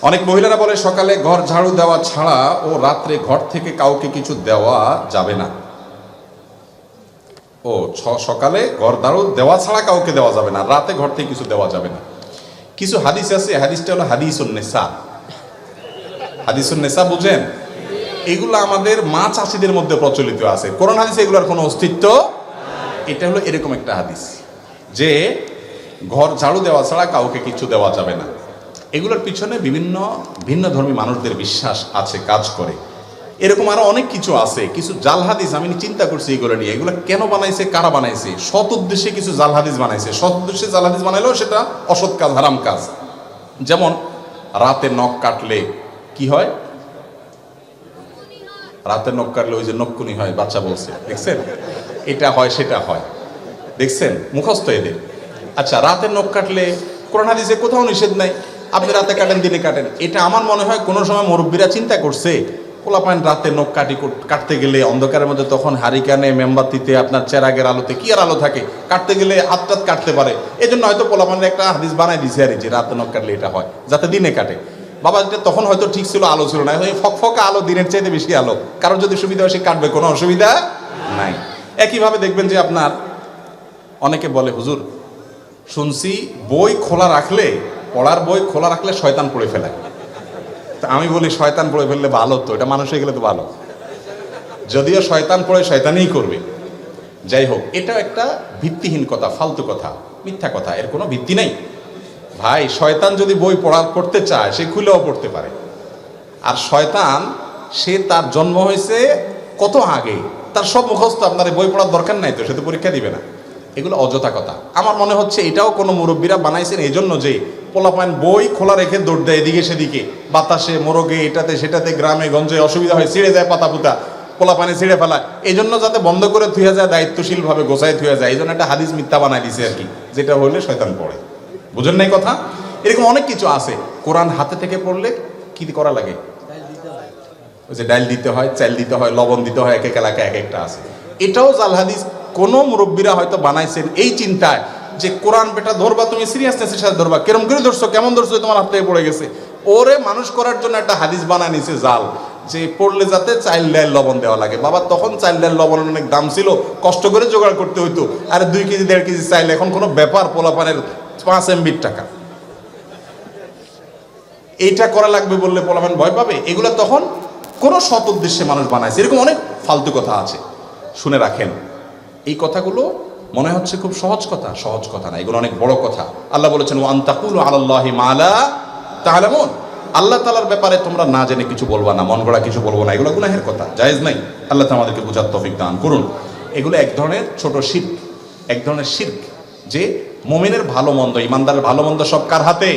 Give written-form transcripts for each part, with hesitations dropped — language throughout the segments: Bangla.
অনেক মহিলারা বলে সকালে ঘর ঝাড়ু দেওয়া ছাড়া ও রাত্রে ঘর থেকে কাউকে কিছু দেওয়া যাবে না। ও সকালে ঘর ঝাড়ু দেওয়া ছাড়া কাউকে দেওয়া যাবে না, রাতে ঘর থেকে কিছু দেওয়া যাবে না। কিছু হাদিস আছে, হাদিসটা হলো হাদিসুন নেসা। হাদিসুন নেসা বুঝেন? এগুলো আমাদের মা চাষিদের মধ্যে প্রচলিত আছে, কোরআন হাদিসে এগুলোর কোনো অস্তিত্ব। এটা হলো এরকম একটা হাদিস যে ঘর ঝাড়ু দেওয়া ছাড়া কাউকে কিছু দেওয়া যাবে না। এগুলোর পিছনে বিভিন্ন ভিন্ন ধর্মী মানুষদের বিশ্বাস আছে, কাজ করে। এরকম আরো অনেক কিছু আছে, কিছু জাল হাদিস আমি চিন্তা করছি এগুলো নিয়ে। এগুলো কেন বানাইছে, কারা বানাইছে? সৎ উদ্দেশ্যে কিছু জাল হাদিস বানাইছে। সৎ উদ্দেশ্যে জাল হাদিস বানাইলেও সেটা অসৎ কাজ, হারাম কাজ। যেমন রাতে নখ কাটলে কি হয়? রাতে নখ কাটলে ওই যে নখকুনি হয়, বাচ্চা বলছে, দেখছেন? এটা হয়, সেটা হয়, দেখছেন? মুখস্থ এদের। আচ্ছা, রাতে নখ কাটলে কোরআন হাদিসে কোথাও নিষেধ নাই, আপনি রাতে কাটেন, দিনে কাটেন। এটা আমার মনে হয় কোনো সময় মুরব্বীরা চিন্তা করছে, পোলাপান রাতে নখ কাটতে গেলে অন্ধকারের মধ্যে, তখন হারিকানে মেমবাতিতে আপনার চেরাগের আলোতে, কি আর আলো থাকে, কাটতে গেলে হাত টাত কাটতে পারে। এই জন্য হয়তো পোলাপানের একটা হাদিস বানাই দিছে আর যে রাতে নখ কাটলে এটা হয়, যাতে দিনে কাটে। বাবা, এটা তখন হয়তো ঠিক ছিল, আলো ছিল না, ফকফকা আলো, দিনের চাইতে বেশি আলো। কারোর যদি সুবিধা হয় সে কাটবে, কোনো অসুবিধা নাই। একইভাবে দেখবেন যে আপনার অনেকে বলে, হুজুর শুনছি বই খোলা রাখলে, পড়ার বই খোলা রাখলে শয়তান পড়ে ফেলে। তা আমি বলি, শয়তান পড়ে ফেললে ভালো তো, এটা মানুষ হয়ে গেলে তো ভালো। যদিও শয়তান পড়ে শয়তানই করবে। যাই হোক, এটা একটা ভিত্তিহীন কথা, ফালতু কথা, মিথ্যা কথা, এর কোনো ভিত্তি নেই ভাই। শয়তান যদি বই পড়তে চায় সে খুলেও পড়তে পারে। আর শয়তান, সে তার জন্ম হয়েছে কত আগে, তার সব মুখস্থ। আপনার বই পড়ার দরকার নাই তো, সে তো পরীক্ষা দিবে না। এগুলো অযথা কথা। আমার মনে হচ্ছে এটাও কোনো মুরব্বীরা বানাইছেন এই জন্য যে পোলাপান বই খোলা রেখে দৌড় দেয় এদিকে সেদিকে, বাতাসে, মোরগে, এটাতে সেটাতে, গ্রামে গঞ্জে অসুবিধা হয়, ছিঁড়ে যায় পাতা পুতা, পোলাপানে ছিঁড়ে ফেলায়। এই জন্য যাতে বন্ধ করে থুয়ে যায়, দায়িত্বশীল ভাবে গোছায় থুয়ে যায়, এই জন্য একটা হাদিস মিথ্যা বানাই দিছে আর কি, যেটা হলে শয়তান পড়ে। বুঝেন নাই কথা? এরকম অনেক কিছু আছে। কোরআন হাতে থেকে পড়লে কি করা লাগে? ওই যে ডাল দিতে হয়, চাল দিতে হয়, লবণ দিতে হয়, এক এক এলাকায় এক একটা আছে। এটাও জাল হাদিস। কোন মুরব্বীরা হয়তো বানাইছেন এই চিন্তায় যে কোরআন বেটা ধরবা, তুমি সিরিয়াসনেসের সাথে ধরবা, কেরম করে ধরছো, কেমন ধরছো, তোমার হাত থেকে পড়ে গেছে। ওরে মানুষ করার জন্য একটা হাদিস বানায় নিছে জাল, যে পড়লে যাতে চাল ডাল লবণ দেওয়া লাগে। বাবা, তখন চাল ডাল লবণের অনেক দাম ছিল, কষ্ট করে জোগাড় করতে হইতো। আর 2 কেজি 1.5 কেজি চাইল এখন কোনো ব্যাপার, পোলাপানের 5 MB টাকা, এইটা করা লাগবে বললে পোলাপান ভয় পাবে। এগুলো তখন কোনো সৎ উদ্দেশ্যে মানুষ বানাইছে। এরকম অনেক ফালতু কথা আছে, শুনে রাখেন। এই কথাগুলো মনে হচ্ছে খুব সহজ কথা, সহজ কথা না, এগুলো অনেক বড় কথা। আল্লাহ বলেছেন, ওয়া আন তাকুলু আলাল্লাহি মা লা তা'লামুন। আল্লাহ তাআলার ব্যাপারে তোমরা না জেনে কিছু বলবা না, মন গড়া কিছু বলবো না, এগুলো গুনাহের কথা, জায়েজ নাই। আল্লাহ তাআলা আমাদেরকে বুঝার তৌফিক দান করুন। এগুলো এক ধরনের ছোট শিরক, এক ধরনের শিরক, যে মুমিনের ভালো মন্দ, ইমানদারের ভালো মন্দ সব কার হাতে?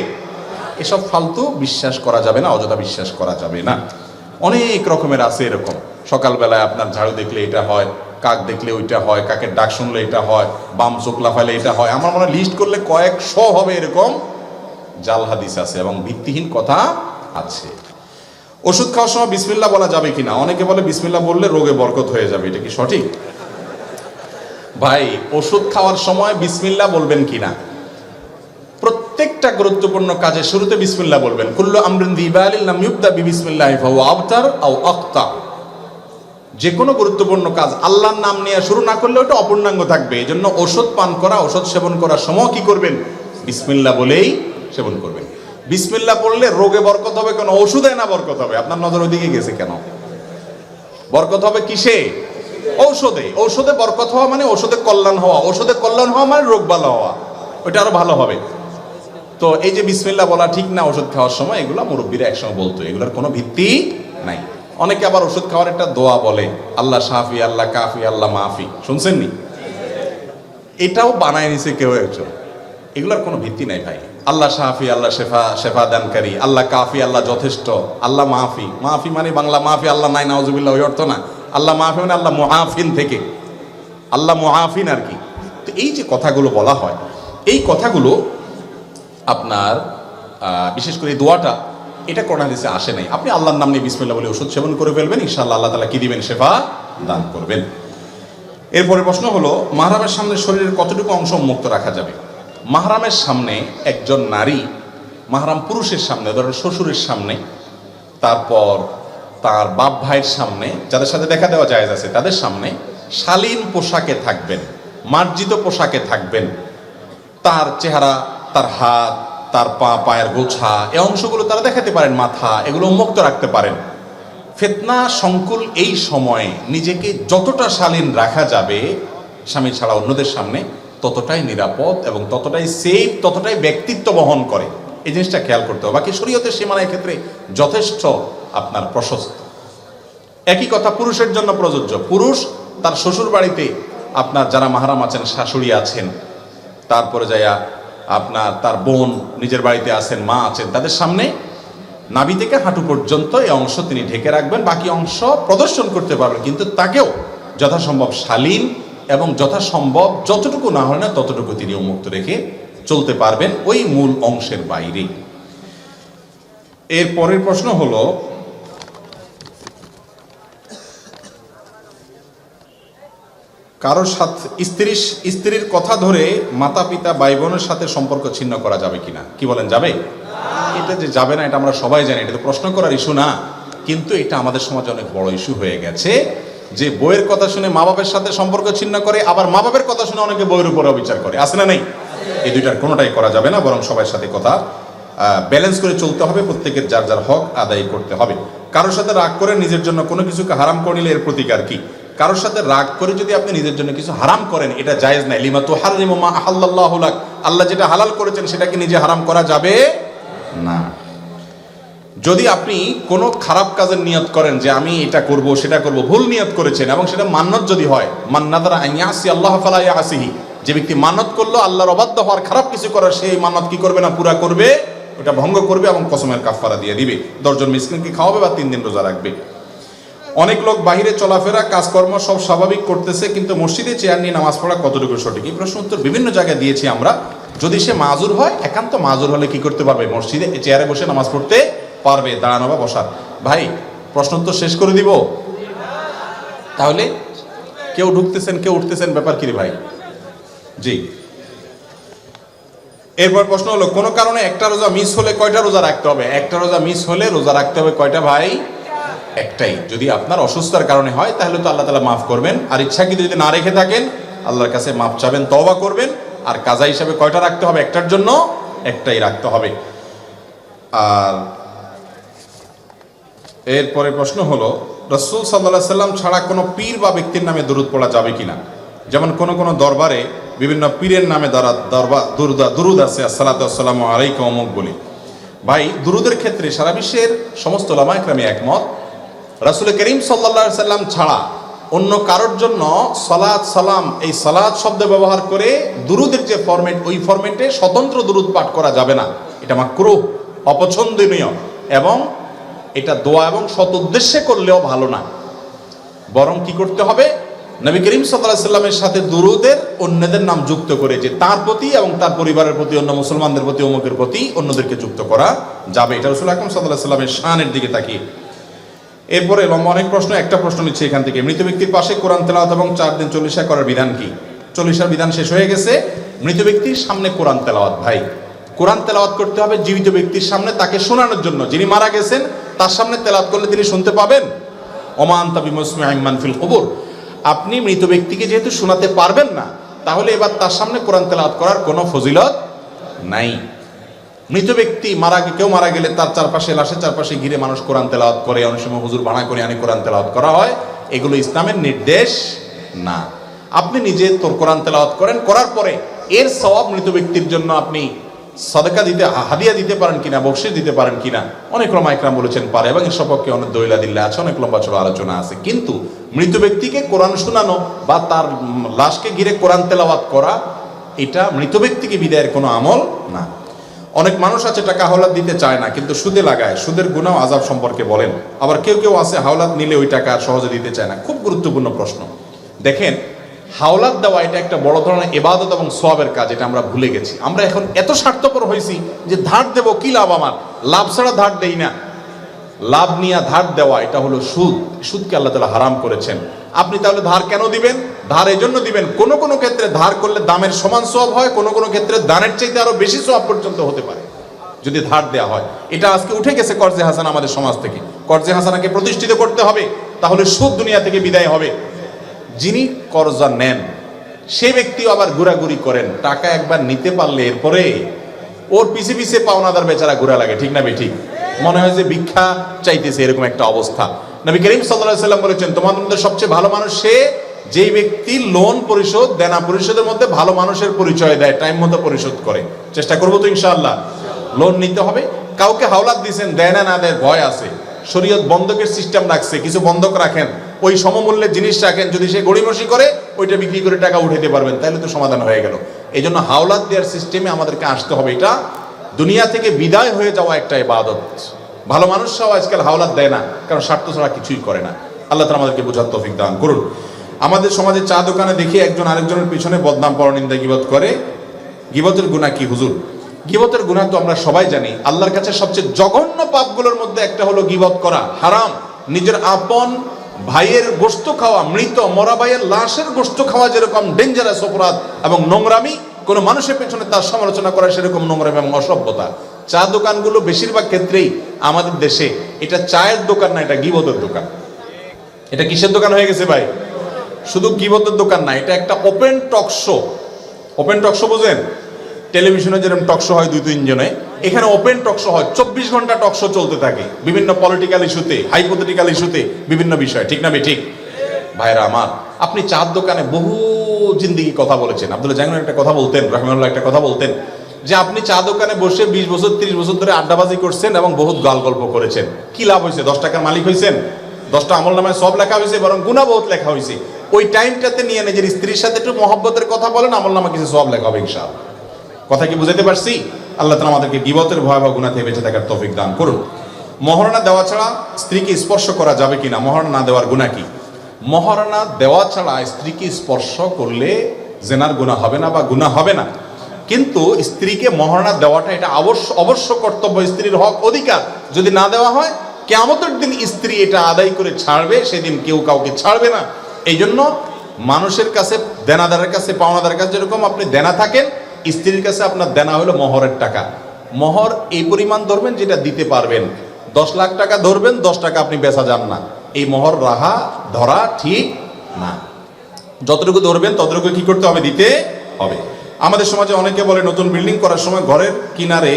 এসব ফালতু বিশ্বাস করা যাবে না, অযথা বিশ্বাস করা যাবে না। অনেক রকমের আছে এরকম। সকালবেলায় আপনার ঝাড়ু দেখলে এটা হয়, কাক দেখলে ওইটা হয়, কাকের ডাক শুনলে এটা হয়, বাম চোখ লাফাইলে এটা হয়। আমার মনে হয় লিস্ট করলে কয়েকশো হবে এরকম জাল হাদিস আছে এবং ভিত্তিহীন কথা আছে। ওষুধ খাওয়ার সময় বিসমিল্লাহ বলা যাবে কিনা? অনেকে বলে বিসমিল্লাহ বললে রোগে বরকত হয়ে যাবে, এটা কি সঠিক? ভাই, ওষুধ খাওয়ার সময় বিসমিল্লাহ বলবেন কিনা? প্রত্যেকটা গুরুত্বপূর্ণ কাজে শুরুতে বিসমিল্লাহ বলবেন। কুল্লু আমরিন যী বালিন লাম ইউবদা বিসমিল্লাহি ফাহুয়া আবতার আও আখতা। যে কোনো গুরুত্বপূর্ণ কাজ আল্লাহর নাম নিয়ে শুরু না করলে ওটা অপূর্ণাঙ্গ থাকবে। এই জন্য ওষুধ পান করা, ওষুধ সেবন করার সময় কি করবেন? বিসমিল্লাহ বলেই সেবন করবেন। বিসমিল্লাহ পড়লে রোগে বরকত হবে কেন? ওষুধে না বরকত হবে? আপনার নজর ওইদিকে গেছে কেন? বরকত হবে কিসে? ঔষধে। ঔষধে বরকত হওয়া মানে ওষুধে কল্যাণ হওয়া, ওষুধে কল্যাণ হওয়া মানে রোগ ভালো হওয়া, ওইটা আরো ভালো হবে। তো এই যে বিসমিল্লাহ বলা ঠিক না ওষুধ খাওয়ার সময়, এগুলো মুরব্বীরা একসময় বলতো, এগুলোর কোনো ভিত্তি নাই। অনেকে আবার ওষুধ খাওয়ার একটা দোয়া বলে, আল্লাহ শাফি, আল্লাহ কাফি, আল্লাহ মাফি, শুনছেন নি? এটাও বানায় নিছে কেউ একজন। এগুলোর কোনো ভিত্তি নাই ভাই। আল্লাহ শাফি, আল্লাহ শেফা দানকারী, আল্লাহ কাফি, আল্লাহ যথেষ্ট, আল্লাহ মাফি। মাফি মানে বাংলা মাফি, আল্লাহ নাই নাউজুবিল্লাহ, ওই অর্থ না। আল্লাহ মাফি মানে আল্লাহ মুআফিন থেকে, আল্লাহ মুআফিন আর কি। তো এই যে কথাগুলো বলা হয়, এই কথাগুলো আপনার বিশেষ করে এই দোয়াটা, এটা কোরআন হাদিসে আসে নাই। আপনি আল্লাহর নাম নিয়ে বিসমিল্লাহ বলে ওষুধ সেবন করে ফেলবেন, ইনশাআল্লাহ আল্লাহ তাআলা কি দিবেন? শেফা দান করবেন। এরপরে প্রশ্ন হলো, মাহরামের সামনে শরীরের কতটুকু অংশ মুক্ত রাখা যাবে? মাহরামের সামনে একজন নারী মাহরাম পুরুষের সামনে, ধরেন শ্বশুরের সামনে, তারপর তার বাপ ভাইয়ের সামনে, যাদের সাথে দেখা দেওয়া জায়েজ আছে তাদের সামনে শালীন পোশাকে থাকবেন, মার্জিত পোশাকে থাকবেন। তার চেহারা, তার হাত, তার পা, পায়ের গোছা, এই অংশগুলো তারা দেখাতে পারেন, মাথা, এগুলো উন্মুক্ত রাখতে পারেন। ফিতনা সংকুল এই সময়ে নিজেকে যতটা শালীন রাখা যাবে স্বামী ছাড়া অন্যদের সামনে, ততটাই নিরাপদ এবং ততটাই সেফ, ততটাই ব্যক্তিত্ব বহন করে। এই জিনিসটা খেয়াল করতে হবে। বাকি শরীয়তের সীমানার ক্ষেত্রে যথেষ্ট আপনার প্রশস্ত। একই কথা পুরুষের জন্য প্রযোজ্য। পুরুষ তার শ্বশুর বাড়িতে আপনার যারা মাহরাম আছেন, শাশুড়ি আছেন, তারপরে যাইয়া আপনার তার বোন নিজের বাড়িতে আছেন, মা আছেন, তাদের সামনে নাভি থেকে হাঁটু পর্যন্ত এই অংশ তিনি ঢেকে রাখবেন, বাকি অংশ প্রদর্শন করতে পারবেন, কিন্তু তাকেও যথাসম্ভব শালীন এবং যথাসম্ভব যতটুকু না হয় না ততটুকু তিনি উন্মুক্ত রেখে চলতে পারবেন ওই মূল অংশের বাইরে। এর পরের প্রশ্ন হলো, কারোর সাথে স্ত্রীর কথা ধরে মাতা পিতা ভাই বোনের সাথে সম্পর্ক ছিন্ন করা যাবে কিনা? কি বলেন, যাবে? এটা যে যাবে না এটা আমরা সবাই জানি, এটা তো প্রশ্ন করার ইস্যু না, কিন্তু এটা আমাদের সমাজে অনেক বড় ইস্যু হয়ে গেছে যে বইয়ের কথা শুনে মা বাবার সাথে সম্পর্ক ছিন্ন করে, আবার মা বাবার কথা শুনে অনেকে বইয়ের উপরে বিচার করে। আছে না নেই? এই দুইটার কোনোটাই করা যাবে না, বরং সবার সাথে কথা ব্যালেন্স করে চলতে হবে, প্রত্যেকের যার যার হক আদায় করতে হবে। কারোর সাথে রাগ করে নিজের জন্য কোনো কিছুকে হারাম করে নিলে এর প্রতিকার কি? কারোর সাথে রাগ করে যদি আপনি নিজের জন্য কিছু হারাম করেন, এটা জায়েজ নাই। লিমা তুহাররিমু মা আহাল্লাল্লাহু লাক, আল্লাহ যেটা হালাল করেছেন সেটা কি নিজে হারাম করা যাবে না। যদি আপনি কোনো খারাপ কাজের নিয়ত করেন যে আমি এটা করব সেটা করব, ভুল নিয়ত করেছেন এবং সেটা মান্নত যদি হয়, মান নাযারা আন ইয়াসি আল্লাহ ফালা ইয়াসিহি, যে ব্যক্তি মানত করলো আল্লাহর অবাধ্য হওয়ার, খারাপ কিছু করার, সেই মানত কি করবে না, পুরা করবে, ওটা ভঙ্গ করবে এবং কসমের কাফারা দিয়ে দিবে, 10 জন মিসকিনকে খাওয়াবে বা 3 দিন রোজা রাখবে। অনেক লোক বাহিরে চলাফেরা কাজকর্ম সব স্বাভাবিক করতেছে, কিন্তু মসজিদে চেয়ার নিয়ে নামাজ পড়া কতটুকু সঠিক? এই প্রশ্ন উত্তর বিভিন্ন জায়গায় দিয়েছি আমরা। যদি সে মাজুর হয়, একান্ত মাজুর হলে কি করতে পারবে? মসজিদে চেয়ারে বসে নামাজ পড়তে পারবে, দাঁড়ানো বা বসার। ভাই প্রশ্ন উত্তর শেষ করে দিব? তাহলে কেউ ঢুকতেছেন কেউ উঠতেছেন, ব্যাপার কি রে ভাই? জি। এরপর প্রশ্ন হলো, কোনো কারণে একটা রোজা মিস হলে কয়টা রোজা রাখতে হবে? একটা রোজা মিস হলে রোজা রাখতে হবে কয়টা ভাই? একটাই। যদি আপনার অসুস্থতার কারণে হয় তাহলে তো আল্লাহ তাআলা মাফ করবেন, আর ইচ্ছাকৃত যদি না রেখে থাকেন আল্লাহর কাছে মাফ চাবেন, তওবা করবেন। আর কাজা হিসাবে কয়টা রাখতে হবে? একটার জন্য একটাই রাখতে হবে। আর এরপরে প্রশ্ন হলো, রাসূল সাল্লাল্লাহু আলাইহি সাল্লাম ছাড়া কোনো পীর বা ব্যক্তির নামে দরুদ পড়া যাবে কিনা? যেমন কোন দরবারে বিভিন্ন পীরের নামে দুরুদ আছে, আসসালাতু ওয়াসসালামু আলাইকা অমুক বলি। ভাই দুরুদের ক্ষেত্রে সারা বিশ্বের সমস্ত উলামা ইকরামে একমত, রাসূল করিম সাল্লাল্লাহু আলাইহি সাল্লাম ছাড়া অন্য কারোর জন্য সালাত সালাম এই সালাত শব্দ ব্যবহার করে দুরুদের যে ফরম্যাট, ওই ফরম্যাটে স্বতন্ত্র দুরুদ পাঠ করা যাবে না। এটা মাকরুহ, অপছন্দনীয়, এবং এটা দোয়া এবং সৎ উদ্দেশ্যে করলেও ভালো না। বরং কি করতে হবে? নবী করিম সাল্লাল্লাহু আলাইহি সাল্লামের সাথে দুরুদের অন্যদের নাম যুক্ত করে, যে তার প্রতি এবং তার পরিবারের প্রতি, অন্য মুসলমানদের প্রতি, অমুকের প্রতি অন্যদেরকে যুক্ত করা যাবে। এটা রাসূল আকরাম সাল্লাল্লাহু আলাইহি সাল্লামের শানের দিকে তাকিয়ে। এরপরে লম্বা অনেক প্রশ্ন, একটা প্রশ্ন নিচ্ছে এখান থেকে। মৃত ব্যক্তির পাশে কোরআন তেলাওয়াত এবং 4 দিন চল্লিশা করার বিধান কি? চল্লিশার বিধান শেষ হয়ে গেছে, মৃত ব্যক্তির সামনে কোরআন তেলাওয়াত। ভাই কোরআন তেলাওয়াত করতে হবে জীবিত ব্যক্তির সামনে, তাকে শোনানোর জন্য। যিনি মারা গেছেন তার সামনে তেলাওয়াত করলে তিনি শুনতে পাবেন। ওমা আনতা বিমুসমিইন মান ফিল কুবুর। আপনি মৃত ব্যক্তিকে যেহেতু শোনাতে পারবেন না, তাহলে এবার তার সামনে কোরআন তেলাওয়াত করার কোনো ফজিলত নাই। মৃত ব্যক্তি কেউ মারা গেলে তার চারপাশে, লাশের চারপাশে ঘিরে মানুষ কোরআন তেলাওয়াত করে, অনেক সময় হুজুর ভাড়া করে আনি কোরআন তেলাওয়াত করা হয়। এগুলো ইসলামের নির্দেশ না। আপনি নিজে তোর কোরআন তেলাওয়াত করেন, করার পরে এর সওয়াব মৃত ব্যক্তির জন্য আপনি সাদাকা দিতে, হাদিয়া দিতে পারেন কিনা, বকশিশ দিতে পারেন কিনা, অনেক উলামা ইকরাম বলেছেন পারে, এবং এর সপক্ষে অনেক দলিল আদিল্লা আছে, অনেক লম্বা চড়া আলোচনা আছে। কিন্তু মৃত ব্যক্তিকে কোরআন শোনানো বা তার লাশকে ঘিরে কোরআন তেলাওয়াত করা, এটা মৃত ব্যক্তিকে বিদায়ের কোনো আমল না। অনেক মানুষ আছে টাকা হাওলাত দিতে চায় না, কিন্তু সুদে লাগায়, সুদের গুনাহ আযাব সম্পর্কে বলেন। আবার কেউ আছে হাওলাত নিলে ওই টাকা সহজে দিতে চায় না। খুব গুরুত্বপূর্ণ প্রশ্ন। দেখেন, হাওলাত দেওয়া এটা একটা বড় ধরনের ইবাদত এবং সওয়াবের কাজ, এটা আমরা ভুলে গেছি। আমরা এখন এত স্বার্থপর হয়েছি যে ধার দেব, কি লাভ আমার, লাভ ছাড়া ধার দেই না। লাভ নিয়ে ধার দেওয়া এটা হলো সুদ। সুদকে আল্লাহ তাআলা হারাম করেছেন। আপনি তাহলে ধার কেন দিবেন? ধার এই জন্য দিবেন, কোনো ক্ষেত্রে ধার করলে দামের সমান সওয়াব হয়, কোনো ক্ষেত্রে দানের চাইতে আরো বেশি সওয়াব পর্যন্ত হতে পারে। যদি ধার দেওয়া হয়। এটা আজকে উঠে গেছে কর্জে হাসানা আমাদের সমাজ থেকে। কর্জে হাসানাকে প্রতিষ্ঠিত করতে হবে, তাহলে সুদ দুনিয়া থেকে বিদায় হবে। যিনি কর্জা নেন সে ব্যক্তিও আবার ঘোরাঘুরি করেন, টাকা একবার নিতে পারলে এরপরে ওর পিছে পিছে পাওনাদার বেচারা ঘোরা লাগে, ঠিক না ঠিক? মনে হয় যে ভিক্ষা চাইতেছে, এরকম একটা অবস্থা। নবী করিম সাল্লাল্লাহু আলাইহি সাল্লাম বলেছেন, তোমাদের মধ্যে সবচেয়ে ভালো মানুষ সে যেই ব্যক্তি লোন পরিশোধ, দেনা পরিশোধের মধ্যে ভালো মানুষের পরিচয় দেয়, টাইম মতো পরিশোধ করে। চেষ্টা করবো তো ইনশাআল্লাহ। লোন নিতে হবে, কাউকে হাওলাত দিয়েছেন, দেয় না না দেয় ভয় আছে, শরীয়ত বন্ধকের সিস্টেম রাখছে, কিছু বন্ধক রাখেন, ওই সমমূল্যের জিনিস রাখেন, যদি সে গড়িমসি করে ওইটা বিক্রি করে টাকা উঠাইতে পারবেন, তাহলে তো সমাধান হয়ে গেল। এই জন্য হাওলাত দেওয়ার সিস্টেমে আমাদেরকে আসতে হবে। এটা দুনিয়া থেকে বিদায় হয়ে যাওয়া একটা ইবাদত। ভালো মানুষরাও আজকাল হাওলাত দেয় না, কারণ স্বার্থ ছাড়া কিছুই করে না। আল্লাহ তাআলা আমাদেরকে বোঝার তৌফিক দান করুন। আমাদের সমাজে চা দোকানে দেখি একজন আরেকজনের পিছনে বদনাম, পরনিন্দা, গীবত করে। গীবতের গুনাহ কি হুজুর? গীবতের গুনাহ তো আমরা সবাই জানি, আল্লাহর কাছে সবচেয়ে জঘন্য পাপগুলোর মধ্যে একটা হলো গীবত করা, হারাম। নিজের আপন ভাইয়ের গোশত খাওয়া, মৃত মরা ভাইয়ের লাশের গোশত খাওয়া যেরকম ডেঞ্জারাস অপরাধ এবং নোংরামি, কোন মানুষের পেছনে তার সমালোচনা করা সেরকম নোংরামি এবং অসভ্যতা। চা দোকানগুলো বেশিরভাগ ক্ষেত্রেই আমাদের দেশে এটা চায়ের দোকান না, এটা গীবতের দোকান। এটা কিসের দোকান হয়ে গেছে ভাই? শুধু গীবতের দোকান না, এটা একটা open talk show. Open talk show বুঝেন? টেলিভিশনে যেরকম টক শো হয় 2-3 জনে, এখানে ওপেন টক শো হয়, 24 ঘন্টা টক শো চলতে থাকে বিভিন্ন পলিটিক্যাল ইস্যুতে, হাইপোথেটিক্যাল ইস্যুতে, বিভিন্ন বিষয়, ঠিক না ঠিক? ভাইরা আমার, আপনি চার দোকানে বহু জিন্দিগি কথা বলেছেন। আব্দুল্লাহ জাহাঙ্গীর একটা কথা বলতেন, রাহিমাহুল্লাহ একটা কথা বলতেন, যে আপনি চা দোকানে বসে 20 বছর 30 বছর ধরে আড্ডাবাজি করছেন এবং বহুত গাল গল্প করেছেন। কি লাভ হয়েছে? 10 টাকার মালিক হয়েছেন, 10টা আমল নামায় সব লেখা হয়েছে, বরং গুনাহ বহুত লেখা হয়েছে। ওই টাইমটাতে নিয়ে নিজের স্ত্রীর সাথে একটু মহব্বতের কথা বলেন, আমল নামা কিছু সব লেখা হবে ইনশাআল্লাহ। কথা কি বুঝাতে পারছি? আল্লাহ তাআলা আমাদেরকে গীবতের ভয়াবহ গুনাহ থেকে বেঁচে থাকার তৌফিক দান করুন। মহারণা দেওয়া ছাড়া স্ত্রীকে স্পর্শ করা যাবে কিনা? মহারণা না দেওয়ার গুনাহ কি? মহারণা দেওয়া ছাড়া স্ত্রীকে স্পর্শ করলে জেনার গুনাহ হবে না বা গুনাহ হবে না, কিন্তু স্ত্রীকে মহারণা দেওয়াটা এটা অবশ্য কর্তব্য, স্ত্রীর হক, অধিকার। যদি না দেওয়া হয়, কিয়ামতের দিন স্ত্রী এটা আদায় করে ছাড়বে, সেদিন কেউ কাউকে ছাড়বে না। এই জন্য মানুষের কাছে, দেনাদারের কাছে, পাওনাদারের কাছে যেরকম আপনি দেনা থাকেন, স্ত্রীর কাছে আপনার দেনা হলো মহরের টাকা। মহর এই পরিমাণ ধরবেন যেটা দিতে পারবেন। 10 লাখ টাকা ধরবেন, 10 টাকা আপনি বেচা যান না, এই মহর ধরা ঠিক না। যতটুকু ধরবেন ততটুকু কি করতে হবে? দিতে হবে। আমাদের সমাজে অনেকে বলে নতুন বিল্ডিং করার সময় ঘরের কিনারে,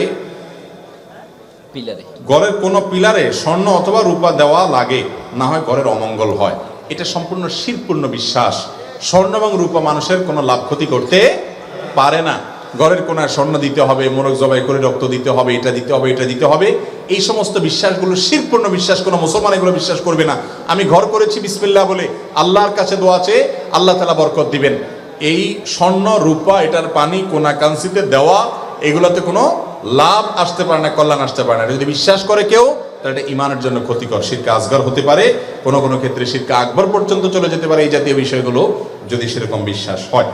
ঘরের কোনো পিলারে স্বর্ণ অথবা রূপা দেওয়া লাগে, না হয় ঘরের অমঙ্গল হয়। এটা সম্পূর্ণ শিরপূর্ণ বিশ্বাস। স্বর্ণ এবং রূপা মানুষের কোনো লাভ ক্ষতি করতে পারে না। ঘরের কোনায় স্বর্ণ দিতে হবে, মোরগ জবাই করে রক্ত দিতে হবে, এটা দিতে হবে, এটা দিতে হবে, এই সমস্ত বিশ্বাসগুলো শিরপূর্ণ বিশ্বাস। কোনো মুসলমান এগুলো বিশ্বাস করবে না। আমি ঘর করেছি বিসমিল্লাহ বলে, আল্লাহর কাছে দোয়া চেয়ে আল্লাহ তাআলা বরকত দিবেন। এই স্বর্ণ রূপা, এটার পানি কোনা কাঞ্চিতে দেওয়া, এগুলোতে কোনো লাভ আসতে পারে না, কল্যাণ আসতে পারে না। যদি বিশ্বাস করে কেউ, তাহলে এটা ইমানের জন্য ক্ষতিকর, শিরকে আসগর হতে পারে, কোনো কোনো ক্ষেত্রে শিরকে আকবর পর্যন্ত চলে যেতে পারে, এই জাতীয় বিষয়গুলো যদি সেরকম বিশ্বাস হয়।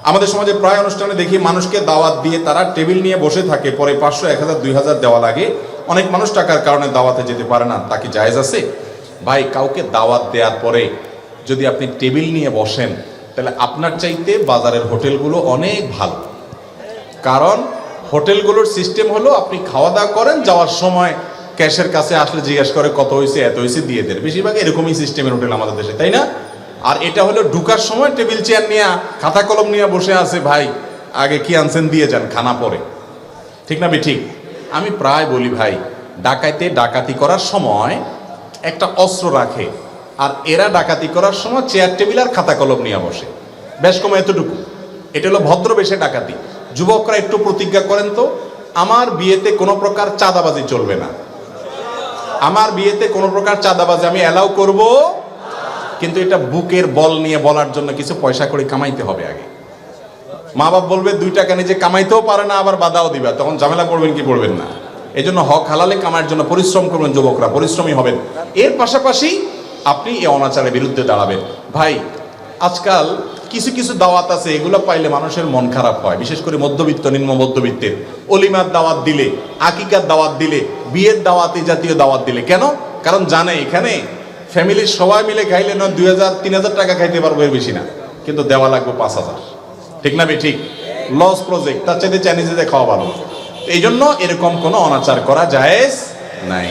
আমাদের সমাজে প্রায় অনুষ্ঠানে দেখি মানুষকে দাওয়াত দিয়ে তারা টেবিল নিয়ে বসে থাকে, পরে 500, 1000, 2000 দেওয়া লাগে। অনেক মানুষ টাকার কারণে দাওয়াতে যেতে পারে না, তা কি জায়েজ আছে? ভাই, কাউকে দাওয়াত দেওয়ার পরে যদি আপনি টেবিল নিয়ে বসেন, তাহলে আপনার চাইতে বাজারের হোটেলগুলো অনেক ভালো। কারণ হোটেলগুলোর সিস্টেম হলো আপনি খাওয়া দাওয়া করেন, যাওয়ার সময় ক্যাশের কাছে আসলে জিজ্ঞাসা করে কত হয়েছে, এত হয়েছে, দিয়ে দেন। বেশিরভাগ এরকমই সিস্টেমের হোটেল আমাদের দেশে, তাই না? আর এটা হলো ঢুকার সময় টেবিল চেয়ার নিয়ে, খাতা কলম নিয়ে বসে আছে, ভাই আগে কি আনছেন দিয়ে যান, খানা পরে, ঠিক না ঠিক? আমি প্রায় বলি ভাই, ডাকাইতে ডাকাতি করার সময় একটা অস্ত্র রাখে, আর এরা ডাকাতি করার সময় চেয়ার টেবিল আর খাতা কলম নিয়ে বসে, বেশ কম এতটুকু। এটা হলো ভদ্র বেশে ডাকাতি। যুবকরা একটু প্রতিজ্ঞা করেন তো, আমার বিয়েতে কোনো প্রকার চাঁদাবাজি চলবে না, আমার বিয়েতে কোনো প্রকার চাঁদাবাজি আমি অ্যালাউ করব, কিন্তু এটা বুকের বল নিয়ে বলার জন্য কিছু পয়সা করে কামাইতে হবে আগে। মা বাপ বলবে 2 টাকা নিজে কামাইতেও পারে না, আবার বাধাও দিবা, তখন ঝামেলা পড়বেন কি পড়বেন না। এই জন্য হক হালালে কামাইয়ের জন্য পরিশ্রম করবেন, যুবকরা পরিশ্রমী হবেন। এর পাশাপাশি আপনি এই অনাচারের বিরুদ্ধে দাঁড়াবেন। ভাই, আজকাল কিছু কিছু দাওয়াত আছে, এগুলো পাইলে মানুষের মন খারাপ হয়, বিশেষ করে মধ্যবিত্ত, নিম্ন মধ্যবিত্তের। অলিমার দাওয়াত দিলে, আকিকার দাওয়াত দিলে, বিয়ের দাওয়াত, এই জাতীয় দাওয়াত দিলে, কেন? কারণ জানে এখানে ফ্যামিলির সবাই মিলে খাইলে নয় 2000-3000 টাকা খাইতে পারবো, এর বেশি না, কিন্তু দেওয়া লাগবে 5000, ঠিক না ঠিক? লস প্রজেক্ট, তার চাইতে চাইনিজে খাওয়া ভালো। এই জন্য এরকম কোনো অনাচার করা জায়েজ নাই।